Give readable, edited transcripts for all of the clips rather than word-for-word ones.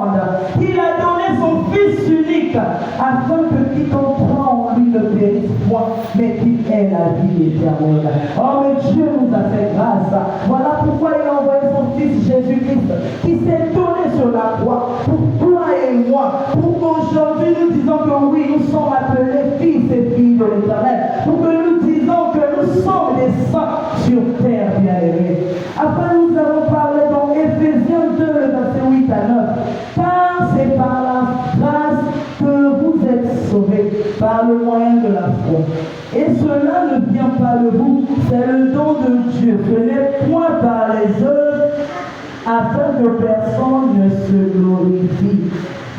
monde. Il a donné son Fils unique afin que quiconque croit en lui ne périsse point, mais qu'il ait la vie éternelle. Oh, mais Dieu nous a fait grâce. Voilà pourquoi il a envoyé son Fils Jésus-Christ qui s'est donné sur la croix pour toi et moi, pour qu'aujourd'hui nous disons que oui, nous sommes appelés fils et filles de l'Éternel, pour que nous disons que nous sommes des saints sur terre, bien-aimés. Après, nous avons parlé dans Éphésiens 2, verset 8 à 9. Car c'est par la grâce que vous êtes sauvés, par le moyen de la foi. Et cela ne vient pas de vous, c'est le don de Dieu. Ce n'est point par les œuvres, afin que personne ne se glorifie.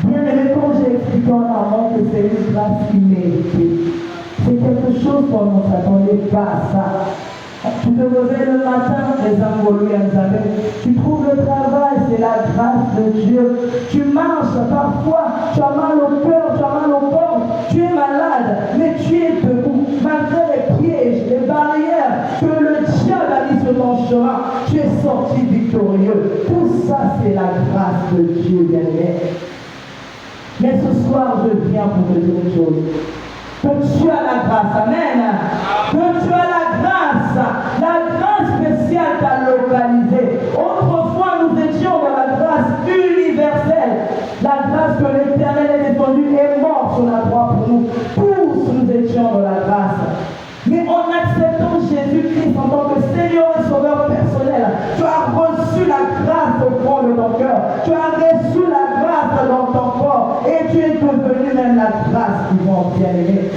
Bien-aimé, comme j'ai expliqué en amont que c'est une grâce imméritée. C'est quelque chose qu'on ne s'attendait pas à ça. Tu te réveilles le matin, les Angolais, tu trouves le travail, c'est la grâce de Dieu. Tu marches, parfois, tu as mal au cœur, tu as mal au corps, tu es malade, mais tu es debout. Malgré les pièges, les barrières que le diable a mis sur ton chemin, tu es sorti victorieux. Tout ça, c'est la grâce de Dieu, bien-aimé. Mais ce soir, je viens pour te dire une chose. Que tu as la grâce, amen. Que tu as la grâce spéciale t'a localisé. Autrefois, nous étions dans la grâce universelle. La grâce que l'Éternel est descendu et mort sur la croix pour nous. Tous nous étions dans la grâce. Mais en acceptant Jésus-Christ en tant que Seigneur et Sauveur personnel, tu as reçu la grâce au fond de ton cœur. Tu as reçu la grâce dans ton corps. Et tu es devenu même la grâce qui va bien-aimer.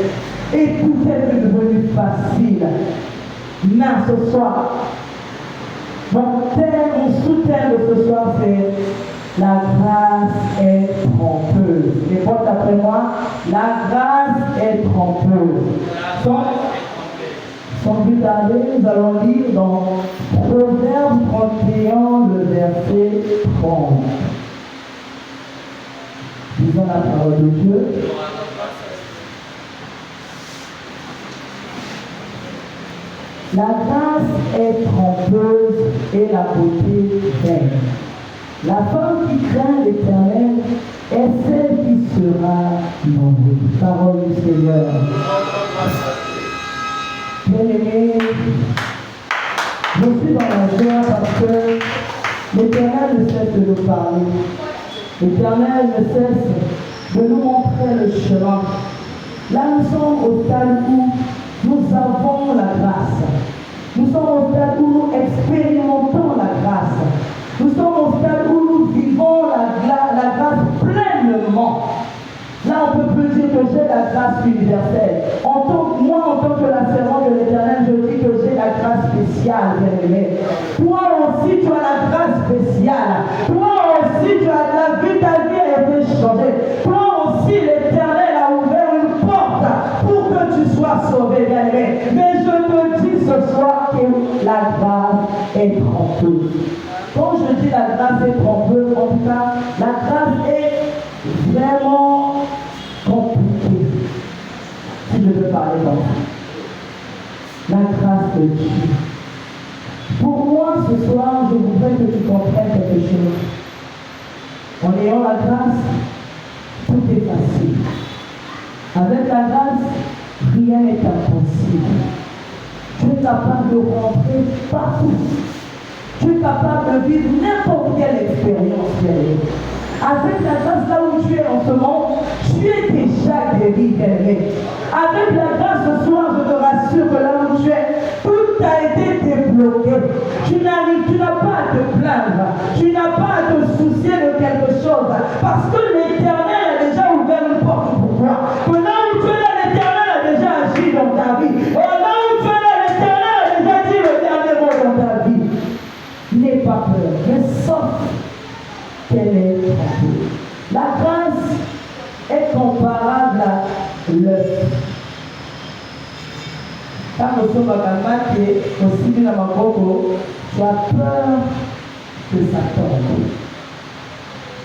Et tout est devenu facile. Mais ce soir, mon sous-thème de ce soir, c'est la grâce est trompeuse. Et porte après moi, la grâce est trompeuse. Sans plus tarder, nous allons lire dans Proverbe 31, le verset 30. Disons la parole de Dieu. La grâce est trompeuse et la beauté vaine. La femme qui craint l'Éternel est celle qui sera nombreuse. Parole du Seigneur. Bien-aimés, je suis dans la joie parce que l'Éternel ne cesse de nous parler. L'Éternel ne cesse de nous montrer le chemin. Là, nous sommes au stade où nous avons la grâce. Nous sommes au stade où nous expérimentons la grâce. Nous sommes au stade où nous vivons la grâce pleinement. Là, on ne peut plus dire que j'ai la grâce universelle. Moi, en tant que la servante de l'Éternel, je dis que j'ai la grâce spéciale, bien-aimé. Toi aussi, tu as la grâce spéciale. Toi aussi, tu as la vie, ta vie a été changée. Toi aussi, l'Éternel a ouvert une porte pour que tu sois sauvé, bien-aimé. Mais je te dis ce soir que la grâce est trompeuse. Quand je dis la grâce est trompeuse, en tout cas, la grâce est vraiment compliquée. Si je peux parler comme ça. La grâce de Dieu. Pour moi, ce soir, je voudrais que tu comprennes quelque chose. En ayant la grâce, tout est facile. Avec la grâce, rien n'est impossible. Tu es capable de rentrer partout. Tu es capable de vivre n'importe quelle expérience. Avec la grâce, là où tu es en ce moment, tu es déjà guéri, bien-aimé. Avec la grâce ce soir, je te rassure que là où tu es, tout a été débloqué. Tu n'as pas à te plaindre. Tu n'as pas à te soucier de quelque chose. Parce que l'Éternel a déjà ouvert une porte pour toi. Que là où tu es là, l'Éternel a déjà agi dans ta vie. Et là où tu es là, l'Éternel a déjà dit le dernier mot dans ta vie. N'aie pas peur, mais sauf qu'elle est trompée. La grâce est comparable à l'œuf. Quand nous sommes à Kalmaki, aussi bien à Makoko, tu as peur que ça tombe.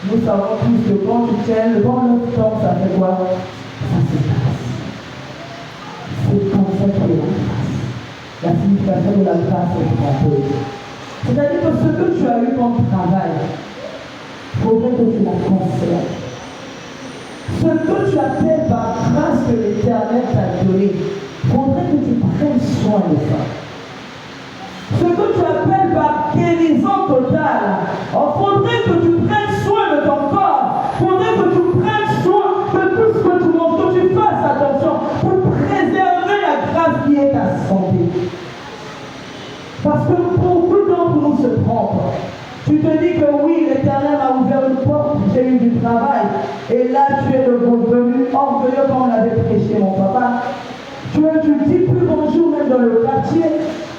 Nous savons tous que quand tu tiens, le bon l'œuf tombe, ça fait quoi? Ça se passe. C'est comme ça qu'est la grâce. La signification de la grâce est trompeuse. C'est-à-dire que ce que tu as eu comme travail, il faudrait que tu la conserves. que tu appelles par grâce que l'Éternel t'a donné, il faudrait que tu prennes soin de ça. Ce que tu appelles par guérison totale, il faudrait que tu prennes soin de ton corps. Il faudrait que tu prennes soin de tout ce que tu manges, que tu fasses attention pour préserver la grâce qui est ta santé. Parce que beaucoup d'entre nous se trompent. Tu te dis que oui, l'Éternel m'a ouvert une porte, j'ai eu du travail. Et là, tu es devenu orgueilleux comme l'avait prêché mon papa. Tu dis plus bonjour même dans le quartier.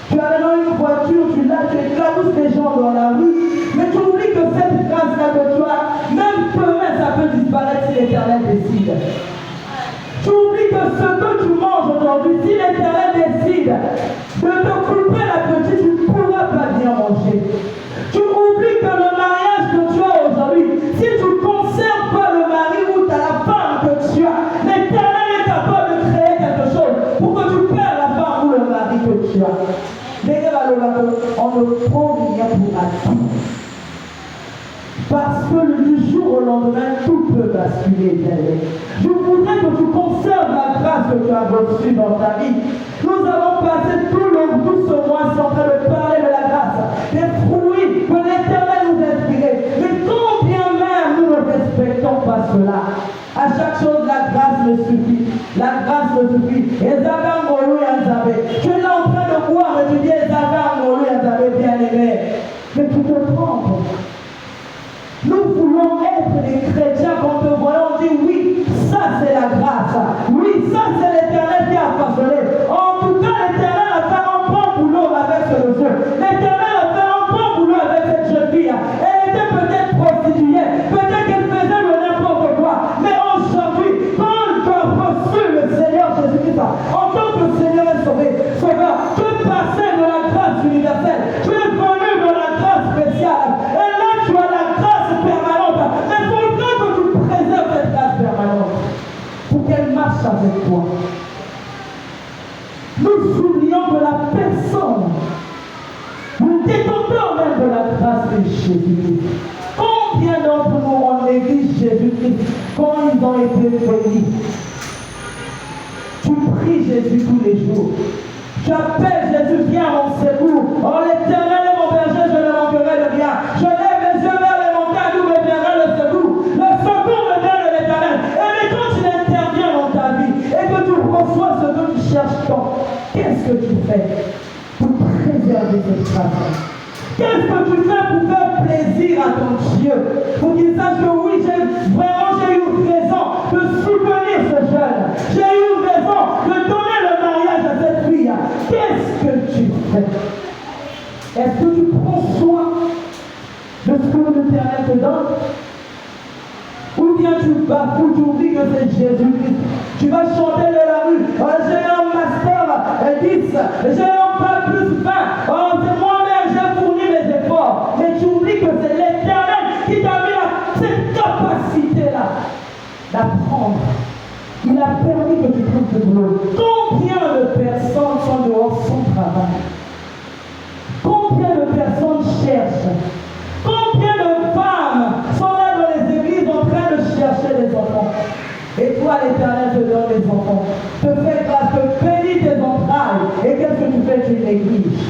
Tu as dans une voiture, tu éclabousses les gens dans la rue, mais tu oublies que cette grâce-là que tu as, même demain, ça peut disparaître si l'Éternel décide. Tu oublies que ce que tu manges aujourd'hui, si l'Éternel décide de te couper l'appétit, tu ne pourras pas bien manger. Tu oublies que le mariage que tu as aujourd'hui, si tu ne conserves pas le mari ou la femme que tu as, l'Éternel est capable de créer quelque chose pour que tu perds la femme ou le mari que tu as. On ne prend rien pour acquis. Parce que du jour au lendemain, tout peut basculer derrière. Je voudrais que tu conserves la grâce que tu as reçue dans ta vie. Nous avons passé tout ce mois en train de parler de la grâce, des fruits que l'Éternel nous a inspirés. Mais combien même nous ne respectons pas cela? À chaque chose, la grâce me suffit. La grâce me suffit. Tu es là en train de boire et tu dis bien aimé. Mais tu te trompes. Nous voulons être des chrétiens quand te voyons, on dit oui, ça c'est la grâce. Oui, ça c'est l'Éternel qui a façonné. En tout cas, l'Éternel a fait un bon boulot avec ce monsieur. L'Éternel a fait un bon boulot avec cette jeune fille. Elle était peut-être prostituée, peut-être qu'elle faisait le n'importe quoi. Mais aujourd'hui, quand tu as reçu le Seigneur Jésus-Christ, en tant que Seigneur et Sauveur, tu es passé de la grâce universelle. Tu es venu de la grâce spéciale. Et là, tu as la grâce permanente. Mais il faudrait que tu préserves cette grâce permanente pour qu'elle marche avec toi. Nous oublions que la personne, nous détentons même de la grâce de Jésus-Christ. Combien d'entre nous ont négligé Jésus-Christ quand ils ont été bénis? Tu pries Jésus tous les jours. Tu appelles Jésus, viens à mon secours. Oh, l'Éternel est mon berger, je ne manquerai de rien. Je lève les yeux vers les montagnes où me viendra le secours. Le secours me vient de l'Éternel. Et mais quand il intervient dans ta vie et que tu reçois ce que tu cherches tant, qu'est-ce que tu fais pour préserver cette grâce? Qu'est-ce que tu fais pour faire plaisir à ton Dieu? Pour qu'il sache que oui, j'ai eu raison de soutenir ce jeune. J'ai eu raison de donner le mariage à cette fille. Qu'est-ce que tu fais? Est-ce que tu prends soin de ce que l'Éternel te donne? Ou bien tu bafoues, tu oublies que c'est Jésus-Christ. Tu vas chanter de la rue. Oh, j'ai un master 10, j'ai un bac plus 20. Oh, c'est moi-même, j'ai fourni mes efforts. Mais tu oublies que c'est l'Éternel qui t'a mis cette capacité-là d'apprendre. Il a permis que tu trouves ce boulot. Combien de personnes sont dehors sans travail? Combien de personnes cherchent? Combien de femmes sont là dans les églises en train de chercher des enfants? Et toi, l'Éternel te donne des enfants, te fait grâce, te bénit tes entrailles. Et qu'est-ce que tu fais? Tu négliges.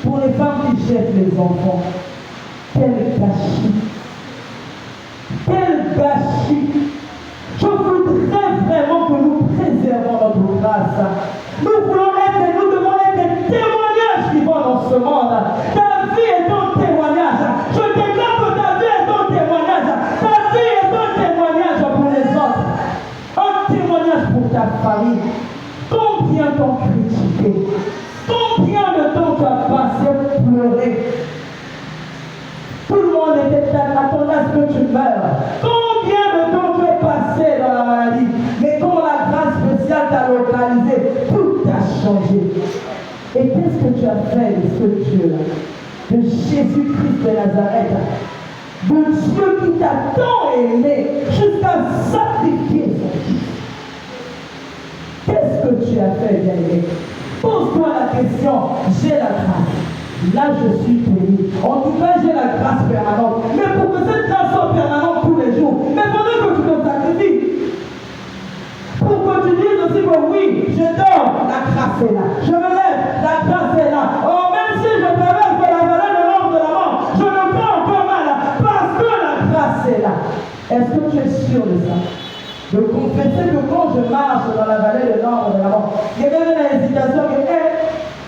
Pour les femmes qui cherchent les enfants, quel gâchis! Quel gâchis! Je voudrais vraiment que nous préservons notre grâce. Nous voulons être, nous devons être des témoignages qui vont dans ce monde. Ta vie est un témoignage. Je déclare que ta vie est un témoignage. Ta vie est un témoignage pour les autres. Un témoignage pour ta famille. Combien t'ont critiqué? Combien de temps tu as passé à pleurer? Tout le monde était attendant à ce que tu meurs. Combien de temps tu es passé dans la maladie? Mais quand la grâce spéciale t'a localisé, tout a changé. Et qu'est-ce que tu as fait de ce Dieu-là? De Jésus-Christ de Nazareth? De Dieu qui t'a tant aimé jusqu'à sacrifier son fils? Qu'est-ce que tu as fait, bien-aimé? Pose-toi la question, j'ai la grâce. Là, je suis béni. En tout cas, j'ai la grâce permanente. Mais pour que cette grâce soit permanente tous les jours, mais pendant que tu te sacrifies, est là. Je me lève, la grâce est là. Oh, même si je traverse la vallée de l'ombre de la mort, je ne prends encore mal parce que la grâce est là. Est-ce que tu es sûr de ça? De confesser que quand je marche dans la vallée de l'ombre de la mort, il y a même une hésitation que,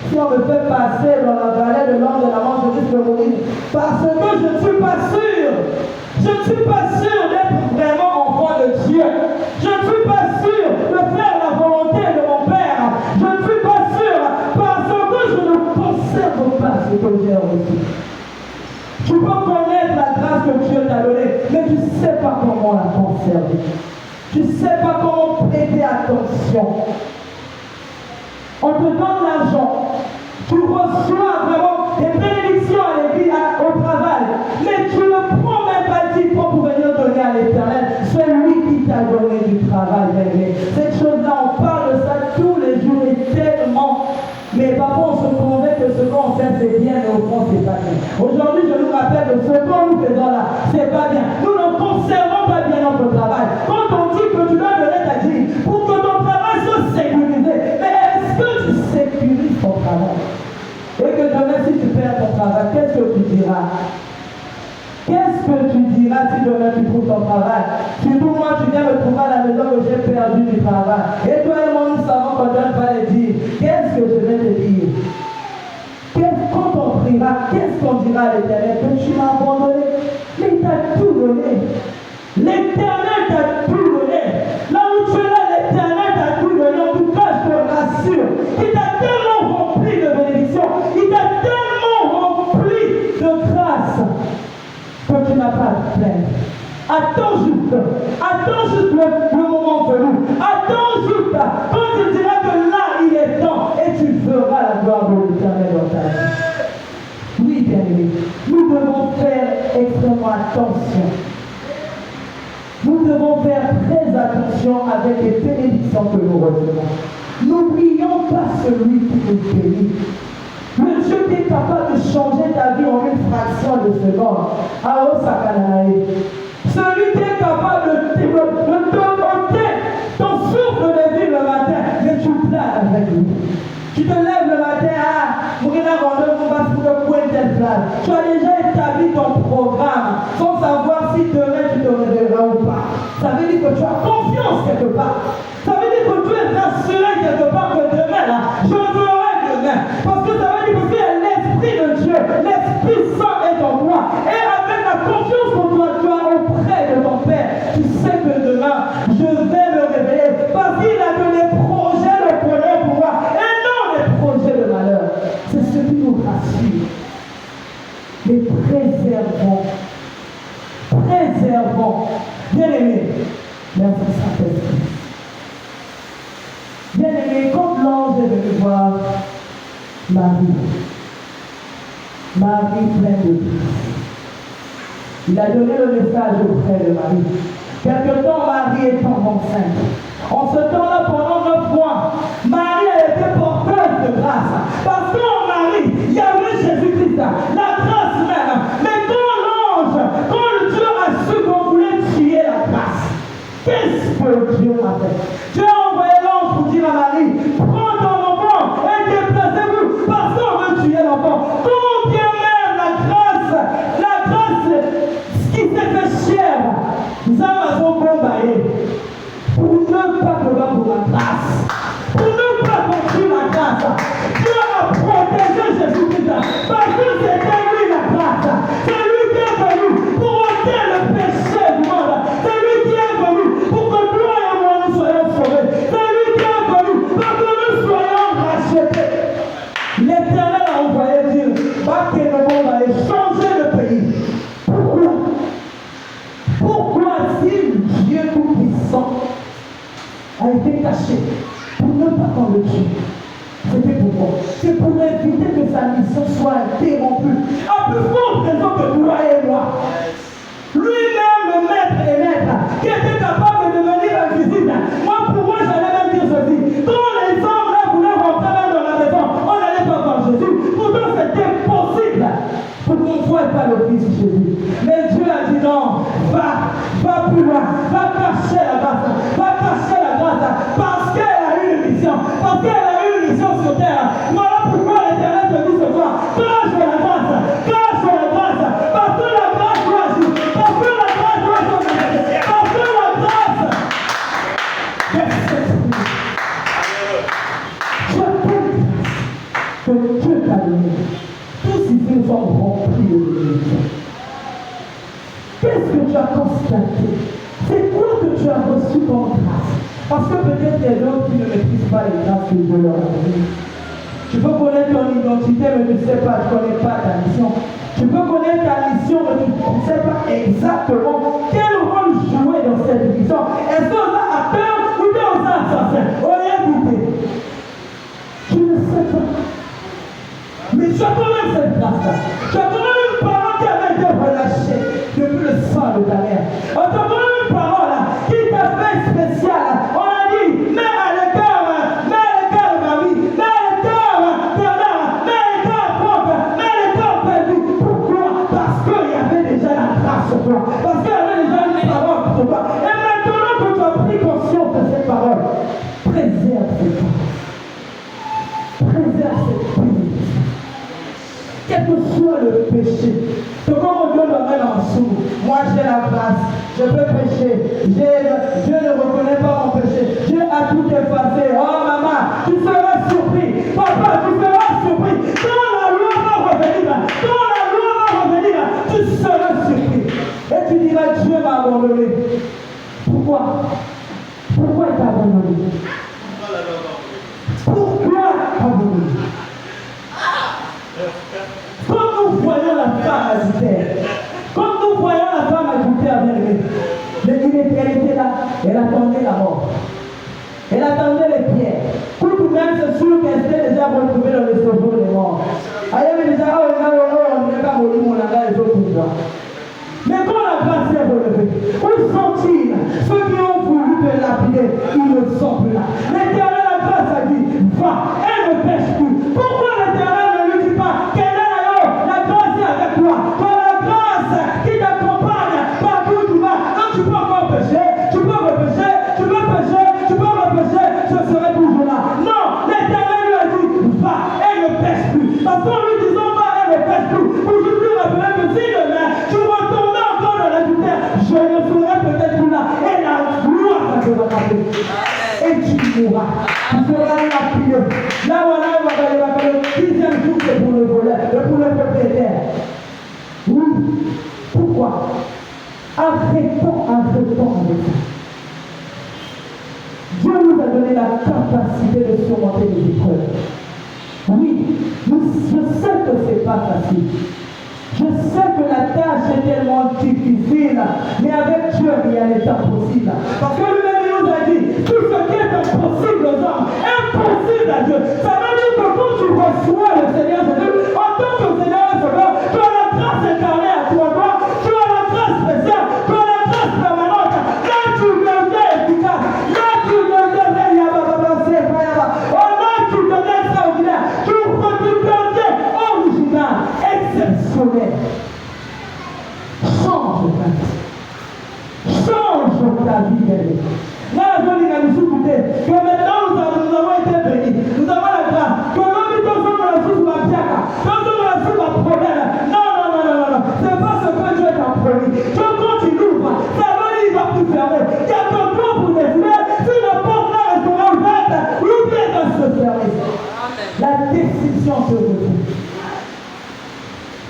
si on me fait passer dans la vallée de l'ombre de la mort, je risque de mourir. Parce que je ne suis pas sûr. Je ne suis pas sûr d'être vraiment enfant de Dieu. Je ne suis pas sûr de faire la volonté de mon Père. Je ne suis pas sûr parce que je ne conserve pas ce que j'ai reçu. Tu peux connaître la grâce que Dieu t'a donnée, mais tu ne sais pas comment la conserver. Tu ne sais pas comment prêter attention. On te donne l'argent, tu reçois vraiment des bénédictions à l'église, au travail, mais tu ne prends même pas 10 francs pour venir donner à l'Éternel. C'est lui qui t'a donné du travail, bébé. Cette chose-là, on parle de ça tous les jours et tellement. Mais parfois on se convainc que ce qu'on fait c'est bien, mais au fond c'est pas bien. Aujourd'hui, je nous rappelle que ce que nous faisons là, c'est pas bien. Nous ne conservons pas bien notre travail. Quand on dit que tu dois donner ta dîme pour que ton travail soit sécurisé, mais est-ce que tu sécurises ton travail? Et que demain, si tu perds ton travail, qu'est-ce que tu diras? Qu'est-ce que tu diras si demain tu trouves ton travail? Surtout moi, tu viens me trouver à la maison que j'ai perdu du travail. Et toi et moi, nous savons qu'on ne donne pas les dire. Qu'est-ce que je vais te dire? Quand on priera, qu'est-ce qu'on dira à l'Éternel? Que tu m'as abandonné. Mais il t'a tout donné. L'Éternel t'a tout donné. Là où tu es là, l'Éternel t'a tout donné. En tout cas, je te rassure. Il t'a tellement rempli de bénédictions. Il t'a tellement rempli de grâce. Que tu n'as pas à te plaindre. Attends juste le moment venu. Attends juste quand tu diras que là il est temps et tu feras la gloire de l'Éternel dans ta vie. Oui, bien-aimés, nous devons faire extrêmement attention. Nous devons faire très attention avec les bénédictions que nous recevons. N'oublions pas celui qui nous bénit. Le Dieu qui est capable de changer ta vie en une fraction de seconde. Celui qui est capable de te donner ton souffle de vie le matin, mais tu planes avec lui. Tu te lèves le matin, tu as déjà établi ton programme sans savoir si demain tu te réveilleras ou pas. Ça veut dire que tu as confiance quelque part. Ça veut dire que tu es rassuré quelque part que demain, là, je ferai demain. Parce que ça veut dire que l'Esprit de Dieu, l'Esprit Saint est en toi. Et avec la confiance que tu as auprès de ton Père, tu sais que demain, je vais me réveiller. Parce qu'il a que des projets de bonheur pour moi. Et non des projets de malheur. C'est ce qui nous rassure. Mais préservons. Bien-aimés, merci Saint-Esprit. Bien-aimés, quand l'ange est venu voir Marie pleine de grâce, il a donné le message auprès de Marie. Quelque temps, Marie est enceinte. En ce temps-là, pendant 9 mois, Marie a été porteuse de grâce. Parce qu'en Marie, il y avait Jésus-Christ, la grâce même. Mais quand le Dieu a su qu'on voulait tuer la grâce, qu'est-ce que Dieu a fait? Dieu a envoyé l'ange pour dire à Marie, prends ton enfant et déplacez-vous parce qu'on veut tuer l'enfant. Combien même la grâce, ce qui s'est fait cher, nous avons combattu pour ne pas pleurer pour la grâce, pour ne pas construire la grâce. Dieu a protégé Jésus-Christ parce que c'était lui la grâce. C'est lui qui est venu pour ôter le péché du monde. C'est lui qui est venu pour que toi et moi nous soyons sauvés. C'est lui qui est venu pour que nous soyons rachetés. L'Éternel a envoyé dire, va que le monde allait changer de pays. Pourquoi si Dieu Tout-Puissant a été caché pour ne pas qu'on le tue? C'était pourquoi? C'est pour éviter que sa mission soit interrompue. À plus forte raison que toi et moi. Lui-même, le maître et maître, qui était capable de devenir invisible. Pour moi, j'allais même dire ceci. Quand les hommes là voulaient rentrer même dans la maison, on n'allait pas voir Jésus. Pourtant, c'était possible pour qu'on ne voie pas le Fils Jésus. Mais Dieu a dit non, va plus loin, va cacher la grâce, parce qu'elle a une mission, parce qu'elle a une mission sur gâté. C'est quoi que tu as reçu comme grâce? Parce que peut-être il y a d'autres qui ne maîtrisent pas les grâces que Dieu leur a données. Tu peux connaître ton identité, mais tu ne sais pas, tu ne connais pas ta mission. Tu peux connaître ta mission, mais tu ne sais pas exactement quel rôle jouer dans cette mission. Est-ce qu'on a acteur ou bien on a assassin? On est goûté. Tu ne sais pas. Mais tu as quand même cette grâce-là. Tu as quand même une parole qui avait été relâchée depuis le sang de ta mère. Tu as quand même une parole là, qui t'a fait spécial. On a dit, mets à l'écart ma vie, mets à l'écart ta mère, mets à l'écart propre, mets à l'écart perdu. Pourquoi? Parce qu'il y avait déjà la grâce sur toi. Parce qu'il y avait déjà une parole sur toi. Et maintenant que tu as pris conscience de cette parole, préserve cette parole. Préserve cette parole. Quel que soit le péché, c'est comme Dieu le met en dessous. Moi j'ai la grâce, je peux pécher. Dieu ne reconnaît pas mon péché. Dieu a tout effacé. Oh maman, tu seras surpris. Papa, tu seras surpris. Quand la loi va revenir, tu seras surpris. Et tu diras, Dieu m'a abandonné. Pourquoi? Pourquoi il t'a abandonné? Pourquoi abandonné? Quand nous voyons la femme adultère, elle était là, elle attendait la mort. Elle attendait les pierres. Tout même, c'est sûr qu'elle s'était déjà retrouvée dans le séjour des morts. Elle avait déjà, on ne pas mourir, on a les autres pouvoirs. Mais quand la grâce est relevée, où sont-ils? Ceux qui ont voulu te lapider, ils ne sont plus là. L'Éternel, la grâce a dit, va, elle ne pêche plus. Pourquoi l'Éternel ne lui dit pas, quelle est la grâce est avec toi? Quand la grâce qui t'accompagne partout où tu vas, donc tu peux encore pécher, tu peux repêcher, tu peux pécher, tu peux repêcher, je serai toujours là. Non, l'Éternel lui a dit, va, elle ne pêche plus. Parce qu'en lui disant, va, elle ne pêche plus, pour je lui rappeler que si demain, tu retournes encore dans l'adultère, je ne serai peut-être plus là. Et la gloire te va t'appeler. Et tu mourras. Tu seras lapidé. Là, voilà, le 10e jour, c'est pour le voleur, pour le propriétaire. Oui. Pourquoi? Arrêtons avec ça. Dieu nous a donné la capacité de surmonter les épreuves. Oui, je sais que ce n'est pas facile. Je sais que la tâche est tellement difficile, mais avec Dieu, rien n'est impossible. Parce que lui-même, il nous a dit, tout ce qui est impossible aux hommes, impossible à Dieu. Ça veut dire que quand tu reçois le Seigneur Jésus, en tant que Seigneur et Sauveur, tu as la grâce incarnée à toi, tu as la grâce spéciale, tu as la grâce permanente. Là, tu deviens efficace. Là, tu deviens tu deviens extraordinaire. Tu deviens original, exceptionnel. Change ta vie, belle. Là, je dis à nous écouter que maintenant nous avons été bénis. Nous avons la grâce. Que l'homme est dans la source de la piaca, dans la source de la problème. Non. C'est pas ce que Dieu t'a promis. Dieu, quand tu l'ouvres, ça veut dire qu'il va plus fermer. Il y a ton plan pour décider si la porte là restera ouverte ou bien elle va se fermer. La décision te revient.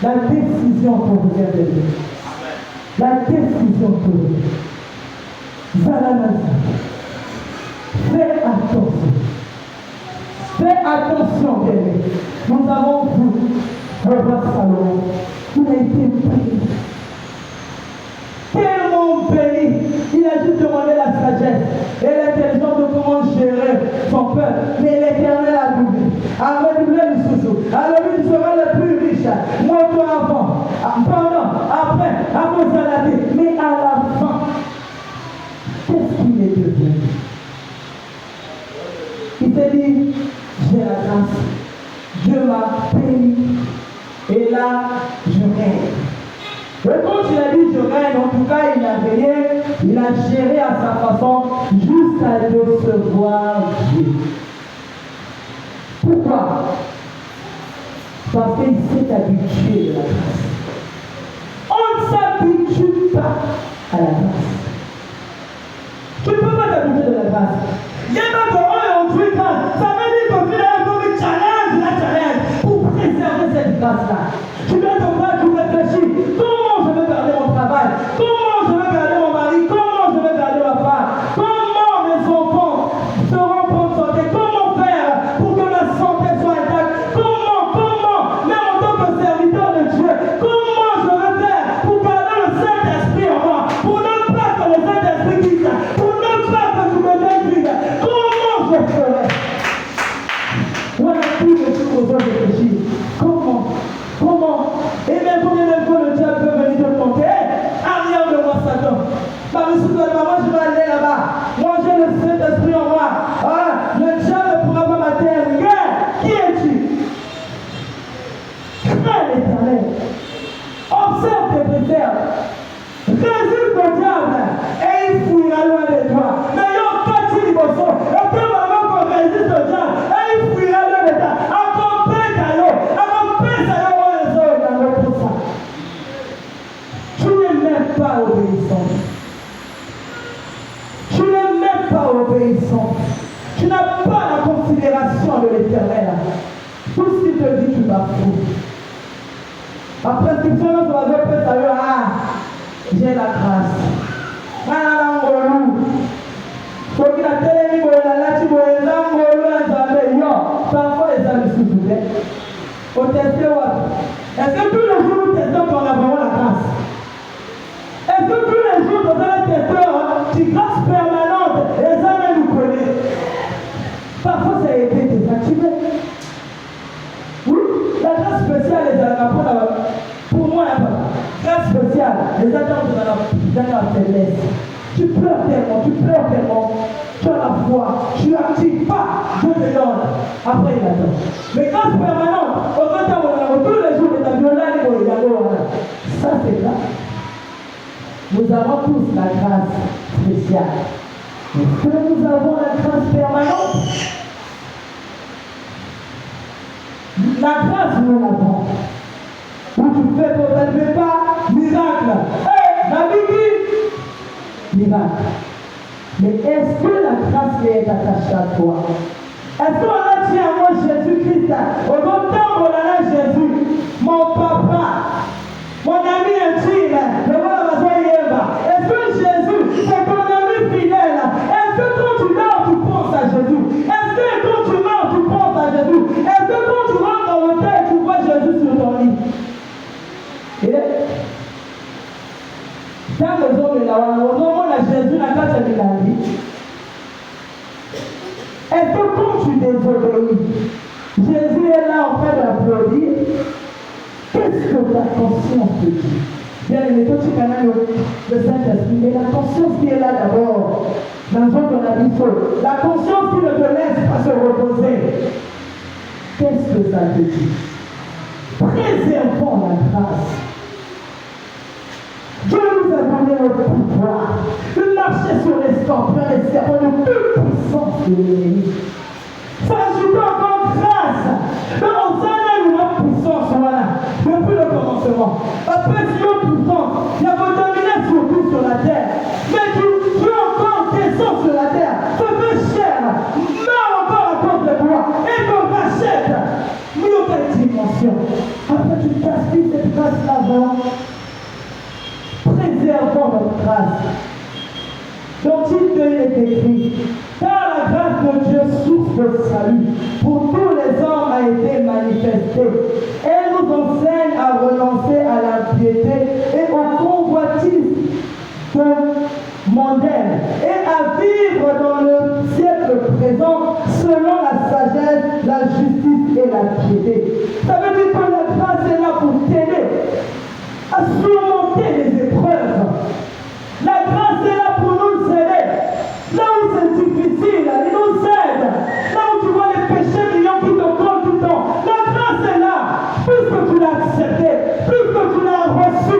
La décision te revient. La décision te revient. Fais attention. Fais attention, bien. Nous avons vu le roi Salomon. Il a été béni. Tellement béni. Il a juste demandé la sagesse et l'intelligence de comment gérer son peuple. Mais l'Éternel a doublé. A redoublé le sous-sous. Alors lui, tu seras le plus riche. Moi, toi, avant. Pendant, après, à cause de la vie. Mais à la fin, qu'est-ce qu'il est devenu? Il s'est dit, j'ai la grâce, Dieu m'a béni, et là, je règne. Et quand il a dit je règne, en tout cas, il a veillé, il a géré à sa façon jusqu'à recevoir Dieu. Pourquoi? Parce qu'il s'est habitué à la grâce. On ne s'habitue pas à la grâce. Tu ne peux pas t'habituer de la grâce. Il y a pas de on est grâce. Ça veut dire que finalement, tu challenge pour préserver cette grâce-là. Tu dois te voir, tu réfléchis. Comment je vais garder mon travail? Comment je vais garder mon obéissance. Tu n'as pas la considération de l'Éternel. Tout ce qu'il te dit, tu bafoues. Après, si tu veux, j'ai la grâce. Parfois, les amis se souviennent. Est-ce que tous les jours, nous testons qu'on a vraiment la grâce? Est-ce que tous les jours, dans un testeur, tu grâce permanente, les amis nous connaissent? Parfois, ça a été désactivé. Oui, la grâce spéciale, les amis, pour moi, grâce spéciale, les attentes dans la faiblesse. Tu pleures tellement, tu as la foi, tu n'actives pas, Dieu te donne. Après, il attend. Mais grâce permanente, au temps où tous les jours, les avions là, ça c'est là. Nous avons tous la grâce spéciale. Est-ce que nous avons la grâce permanente? La grâce, nous l'avons. Où tu fais qu'on ne fait pas, miracle. La Bible, miracle. Mais est-ce que la grâce est attachée à toi? Est-ce qu'on a dit à moi Jésus-Christ? Au temps où on a Jésus, mon papa, mon ami intime, le voilà ma soeur Yéba. Est-ce que Jésus, c'est ton ami fidèle? Est-ce que quand tu dors, tu penses à Jésus? Est-ce que quand tu meurs, tu penses à Jésus? Est-ce que quand tu rentres dans le terre, tu vois Jésus sur ton lit? Dans le zone là, on a Jésus dans la vie. Est-ce que quand tu désobéis, Jésus est là en train d'applaudir? Qu'est-ce que ta conscience te dit? Bien aimé, toi tu connais le Saint-Esprit, mais la conscience qui est là d'abord, dans le zone de la vie, la conscience qui ne te laisse pas se reposer, qu'est-ce que ça te dit? Préservons la grâce. Dieu nous a donné le pouvoir de marcher sur les scorpions et les serpents de toute puissance de l'ennemi. Ça ajoute encore grâce. Donc on s'en a une puissance, voilà, depuis le commencement. Après, si une puissance, il y a dominé surtout sur la terre. Mais tu encore descends sur la terre, te fais cher, meurs encore à cause de toi, et te rachète. Mieux quelle dimension. Après, tu gaspilles cette grâce-là, voilà. Préservons notre grâce. Donc, il est écrit, car la grâce de Dieu, source de salut, pour tous les hommes a été manifestée. Elle nous enseigne à renoncer à l'impiété et aux convoitises mondaines et à vivre dans le siècle présent selon la sagesse, la justice et la piété. Ça veut dire que la grâce est là pour t'aider à surmonter les épreuves. La grâce est là pour nous aider. Là où c'est difficile, il nous aide. Là où tu vois les péchés millions qui te collent tout le temps, la grâce est là. Plus que tu l'as accepté, plus que tu l'as reçu.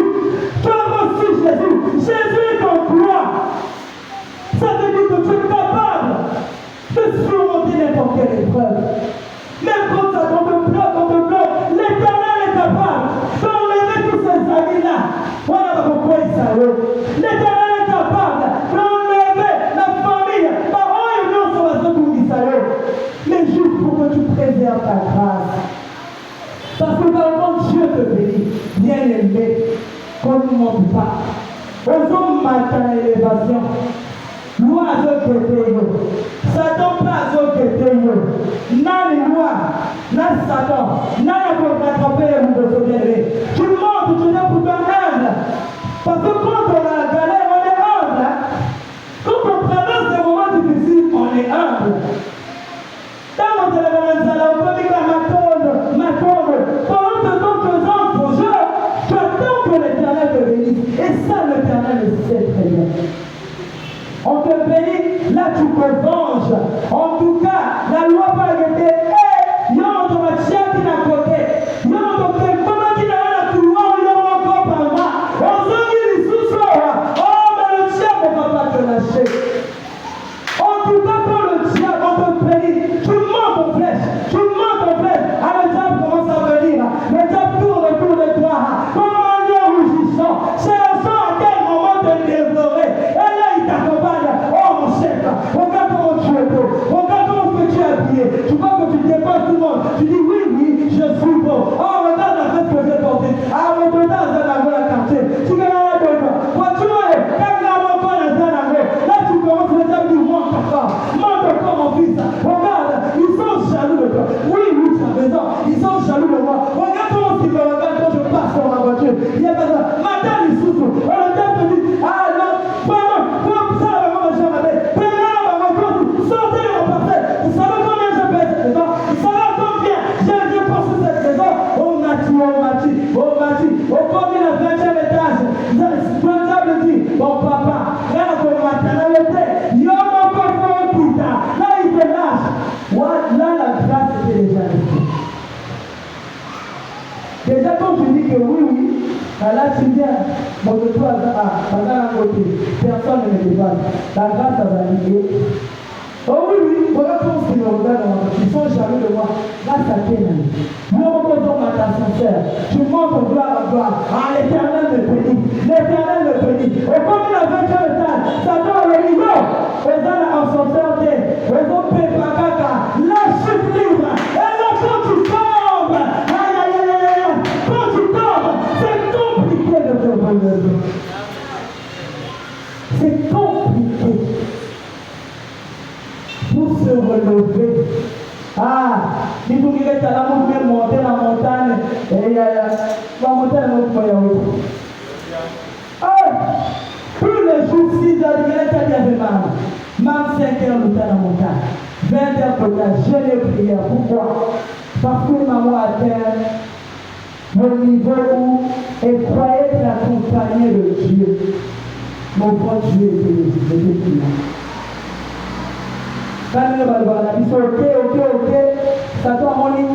Tu as reçu Jésus. Jésus est en toi. Ça veut dire que tu es capable de surmonter n'importe quelle épreuve. Même quand ça te bloque, l'Éternel est capable d'enlever tous ces amis-là. Voilà pourquoi il s'arrête. L'Éternel est capable d'enlever la famille. Par union sur la zone où il s'arrête. Mais juste pour que tu préserves ta grâce. Parce que quand Dieu te bénit, bien aimé, qu'on ne monte pas. Aux hommes matin à l'élévation. Loi à ceux qui étaient Satan pas à ceux qui étaient n'a les lois, n'a Satan, n'a la pour rattraper les mots de ce bien-aimé. Tu montes, tu es pour ton humble. Parce que quand on a la galère, on est humble. Quand on traverse des moments difficiles, on est humble. Quand on te lève dans la on peut dire ma tombe. Pendant que d'autres gens font jeu, tu attends que l'Éternel te bénisse. Et ça, l'Éternel le sait très bien. On te bénit, là tu te venges. En tout cas, la loi va arrêter. Il y a un automaticien qui n'a côté. Il y a un automaticien qui n'a rien à tout voir. Il y a encore par moi. On se dit sous soi. Oh, mais le diable ne va pas te lâcher. En tout cas, quand le diable te bénit, tu montes en flèche. Ah, le diable commence à venir. Le diable tourne autour de toi. Comme un lion rougissant. Cherchant à quel moment te dévorer. Et là, il t'accompagne. Oh, mon chef, regarde comment tu viens, mon de toi, personne ne me dépasse. La grâce va l'idée. Oh oui, oui, voilà comment c'est le regard dans ma vie. Ils sont jaloux de moi. Grâce à quel ami? Moi, mon ma sincère. Tu montes gloire à gloire. Ah, l'Éternel me bénit. L'Éternel me bénit. Et comme il a vaincu le temps, ça doit le niveau. Et dans en son terre, et vont payer par caca. La chute libre. Et là, quand tu tombes, aïe, aïe, aïe, aïe, quand tu tombes, c'est compliqué de te relever. C'est compliqué. Pour se relever. Ah, il faut qu'il ait à la montagne, monter la montagne. Et il y a la montagne, notre moyen. Ah, tous les jours, 6 heures, il est à Diabéman. Même 5 heures, nous sommes à la montagne. 20 heures, pour la jeune prière. Pourquoi? Parce que maman atteint le niveau où elle croyait l'accompagner de Dieu. Mon bon Dieu était là. Quand il va le voir, il dit ok, ça doit monter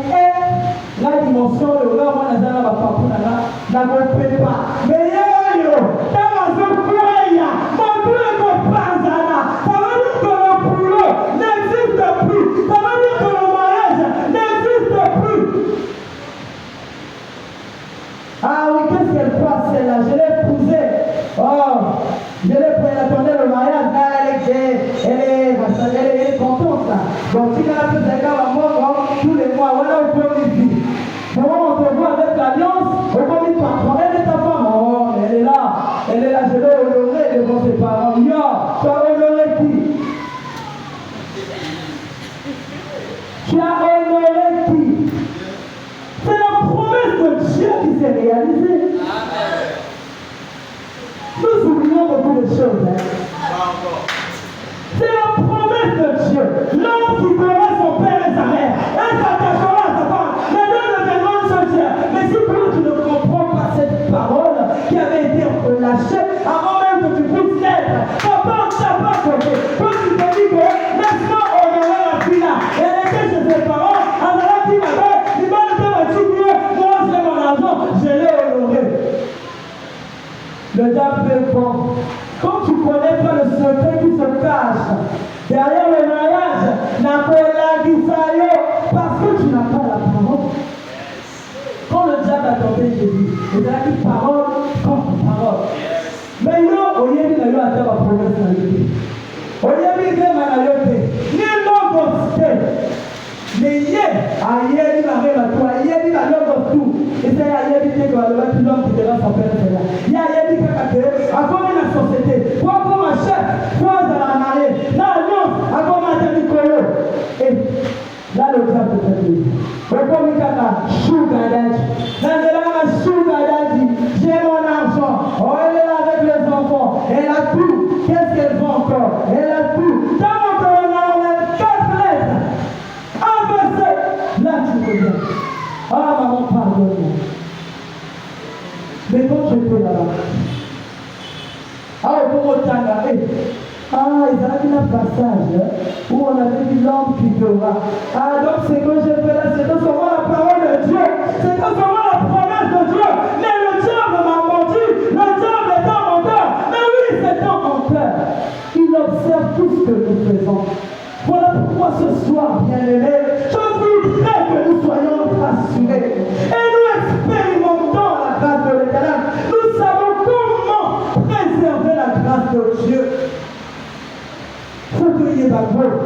la dimension, le gars, moi, dans la papou, n'a pas. Mais yo, dans ma zone, mon Dieu, mon panzana, ça veut dire que le boulot n'existe plus, ça veut dire que le mariage n'existe plus. Ah oui, qu'est-ce qu'elle passe celle-là? Je l'ai épousée. Oh, je l'ai pris, elle attendait le mariage, là, elle est contente là. Donc si elle a fait des gars à moi, tous les mois, voilà où on peut vivre. Comment on te voit avec l'alliance, on peut vivre patron. Elle est ta femme, oh, elle est là, je l'ai honorée devant ses parents. Yo, tu as honoré qui? Tu as honoré qui? C'est la promesse de Dieu qui s'est réalisée. Nous oublions beaucoup de choses. Hein. C'est la promesse de Dieu. L'homme qui verra son père et sa mère, elle s'attachera à sa femme. Les deux deviendront une seule chair. Mais si toi tu ne comprends pas cette parole qui avait été relâchée avant même que tu puisses l'être, papa ne t'a pas compté. Quand tu te dis que laisse-moi honorer la fille là, elle était chez ses parents, alors qui m'avait, il m'a dit mieux, moi j'ai mon argent, je l'ai honoré. Le diable fait bon. Quand tu ne connais pas le secret qui se cache derrière le mariage, parce que tu n'as pas la parole. Quand le diable a tenté Jésus, il a dit parole contre parole. Mais non, au lieu de la promesse de la vie. Au lieu de la vie, ni l'homme mais hier, ailleurs, il avait la toi, hier, il avait tout. Et c'est ailleurs, il était dans l'homme qui devra son père. Il y a ailleurs, il a comme la société, quoi comme un chef, quoi dans la mariée, là, non, à comme un Nicolo. Et là, le diable te fait dire. Comme il a sugar daddy. Là, il a sugar daddy. J'ai mon argent. Oh, elle est là avec les enfants. Elle a tout. Qu'est-ce qu'elle veut encore? Elle a tout. Dans mon cœur, on a 4 lettres. Là, tu reviens. Ah, maman, pardonne-moi. Mais quand j'étais là-bas, ah, comment t'as gardé? Ah, ils avaient un passage où on avait dit l'homme qui pleura. Ah, donc c'est que j'ai fait là, c'est que seulement la parole de Dieu, c'est que seulement la promesse de Dieu. Mais le diable m'a menti, le diable est dans mon cœur. Mais oui, c'est dans mon cœur. Il observe tout ce que nous faisons. Voilà pourquoi ce soir, bien-aimés, je voudrais que nous soyons rassurés. Et nous expérimentons la grâce de l'Éternel. Nous savons comment préserver la grâce de Dieu. Faut qu'il y ait d'abord.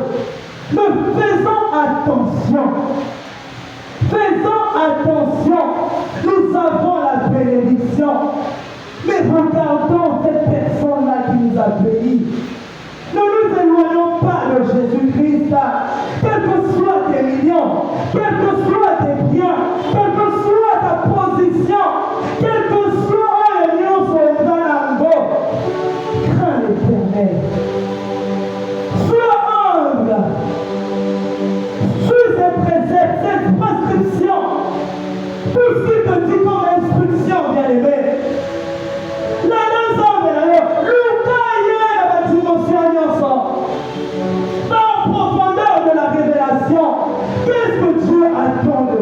Mais faisons attention. Faisons attention. Nous avons la bénédiction. Mais regardons cette personne-là qui nous a bénis. Ne nous éloignons pas de Jésus-Christ. Quels que soient tes millions, quels que soient tes biens, quelle que soit ta position, quel que soit le lion sur le Zanango, crains l'Éternel. Sois humble. Suis ces préceptes, cette prescription. Tout ce qui te dit comme instruction, bien-aimé. Dans la profondeur de la révélation, qu'est-ce que Dieu attend de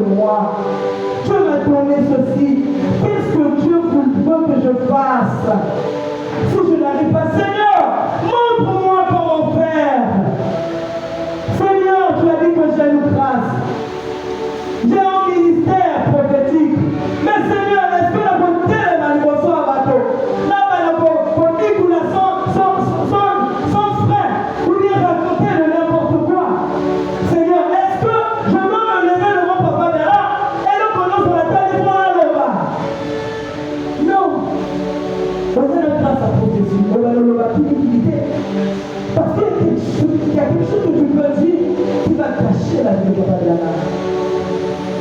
qu'il y a quelque chose que tu peux dire qui va cacher la vie de Papa Diana.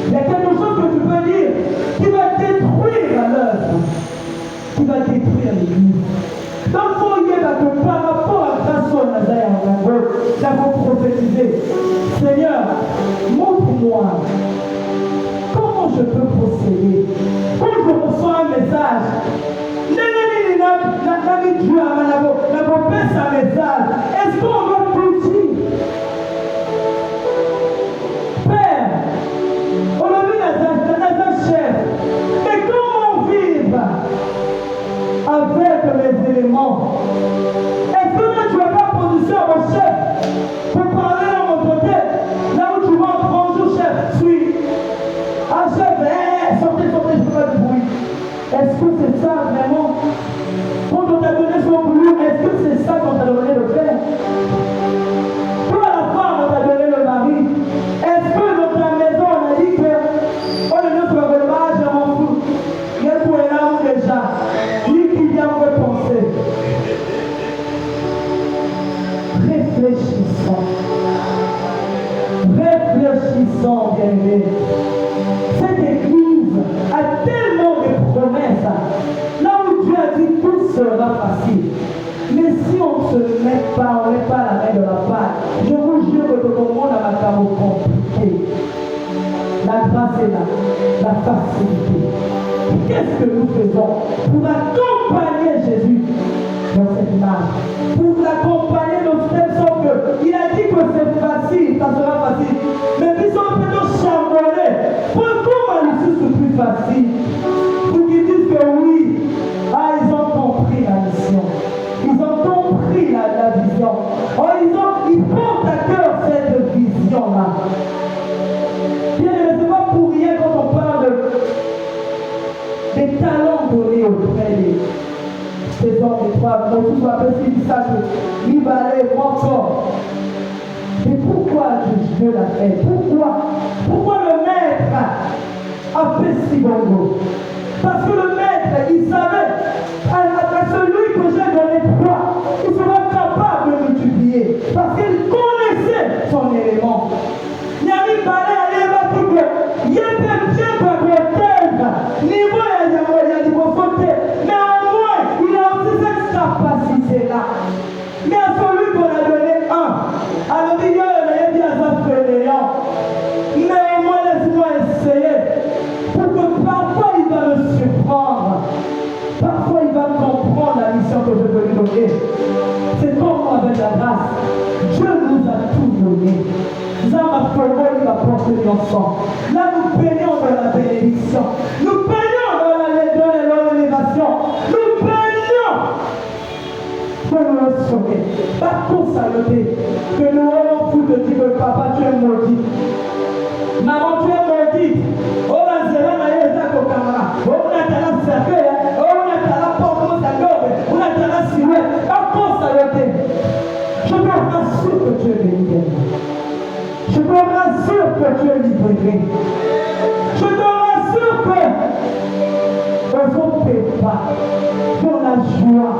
Il y a quelque chose que tu peux dire qui va détruire l'œuvre, qui va détruire l'église. Donc, voyez que par rapport à grâce au Nazaire en Congo, nous avons prophétisé. Seigneur, montre-moi comment je peux procéder. Quand je reçois un message, est-ce qu'on va tout dire? Père, on a vu la chef, mais comment vivre avec les éléments? Est-ce que tu n'as pas position au chef pour parler à mon côté? Là où tu vas, bonjour chef, suis. Ah chef, sortez, je ne fais pas de bruit. Est-ce que c'est ça vraiment? Quand on t'a donné son boulot, est-ce que c'est ça qu'on t'a donné de faire? Toi, la femme, on t'a donné le mari. Est-ce que dans ta maison, on a dit que on est notre relevage, je m'en fous. Il y a tout là où déjà. Lui qui vient me penser. Réfléchissons. Réfléchissons, bien-aimés. Cette église a tellement de promesses. Là où Dieu a dit tout sera facile. Mais si on ne se met pas, on ne met pas la main de la pâte, je vous jure que tout le monde a un mot compliqué. La grâce est là, la facilité. Qu'est-ce que nous faisons pour accompagner Jésus dans cette marche? Pour l'accompagner dans cette sorte que il a dit que c'est facile, ça sera facile. Mais puis on peut nous chambonner. Pourquoi l'issue c'est plus facile? Pour qu'ils disent que oui, ils ont compris la mission. Ils ont compris la vision. Ils portent à cœur cette vision-là. Bien, ce n'est pas pour rien quand on parle des talents donnés auprès des hommes et femmes. Donc, tout va aussi dire ça que il va aller mon corps. Mais pourquoi Dieu l'a fait? Pourquoi le maître a fait si bon? Parce que le maître, il savait, à celui que j'ai donné 3, il sera capable de multiplier. Parce qu'il connaissait son élément. Il y a mis balai à l'évacuer. Il y a quelqu'un qui a côté. Niveau, il y a du côté. Mais au moins, il a aussi cette capacité-là. Mais à celui qu'on a donné 1, alors il y a dit à sa fainéant. Mais au moins, laisse-moi essayer. Pour que parfois il va me surprendre. Parfois il va comprendre la mission que je veux lui donner. C'est comme avec la grâce. Dieu nous a tout donné. Nous avons porté l'enfant. Là nous baignons dans la bénédiction. Nous baignons dans l'élévation. Nous baignons pour nous sauver. Pas pour saluer. Que nous avons fou de dire que papa tu es maudit. Maman tu es maudite. Oh la zéro na yeza ko kamara. Oh na tala safe. Oh na tala porte sa gobe. Oh na tala siwe. Pas pour saluer. Je me rassure que tu es béni. Je me rassure que tu es libéré. Je te rassure que on ne paie pas pour la joie.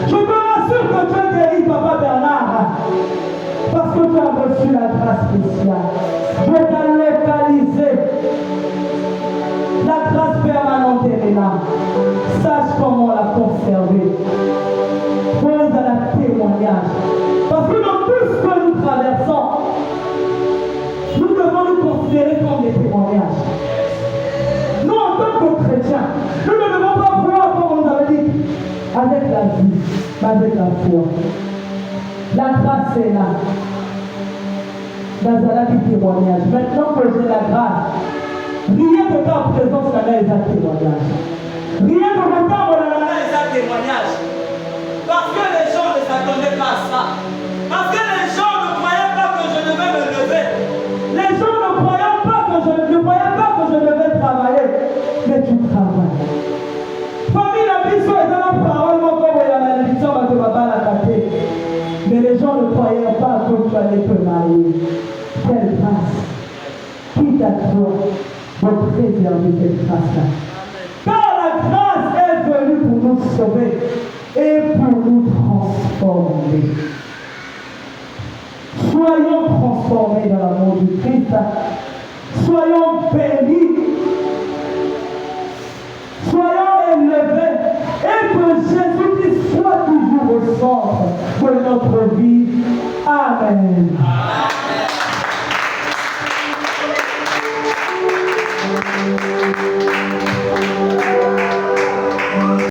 Je te rassure que tu es guéri, Papa Bernard, parce que tu as reçu la grâce spéciale. Je t'ai localisé. La grâce permanente est là. Sache comment la conserver. Pose à la témoignage. Parce que dans tout ce que nous traversons, nous devons nous considérer comme des témoignages. Nous, en tant que chrétiens, nous ne devons pas voir, comme on nous avait dit, avec la vie, mais avec la foi. La grâce est là. Dans un témoignage. Maintenant que j'ai la grâce, rien que ta présence là est un témoignage. Rien que le temps là est un témoignage. Parce que les gens ne s'attendaient pas à ça. Parce que les gens ne croyaient pas que je devais me lever. Les gens ne croyaient pas que je devais travailler. Mais tu travailles. Famille, la mission est dans la parole, mon corps et la malédiction va te la cater. Mais les gens ne croyaient pas que tu allais te marier. Quelle grâce. Qui t'a toi de préserver cette grâce-là? Car la grâce est venue pour nous sauver et pour nous transformer. Soyons transformés dans l'amour du Christ. Soyons bénis. Soyons élevés. Et que Jésus-Christ soit toujours au centre de notre vie. Amen.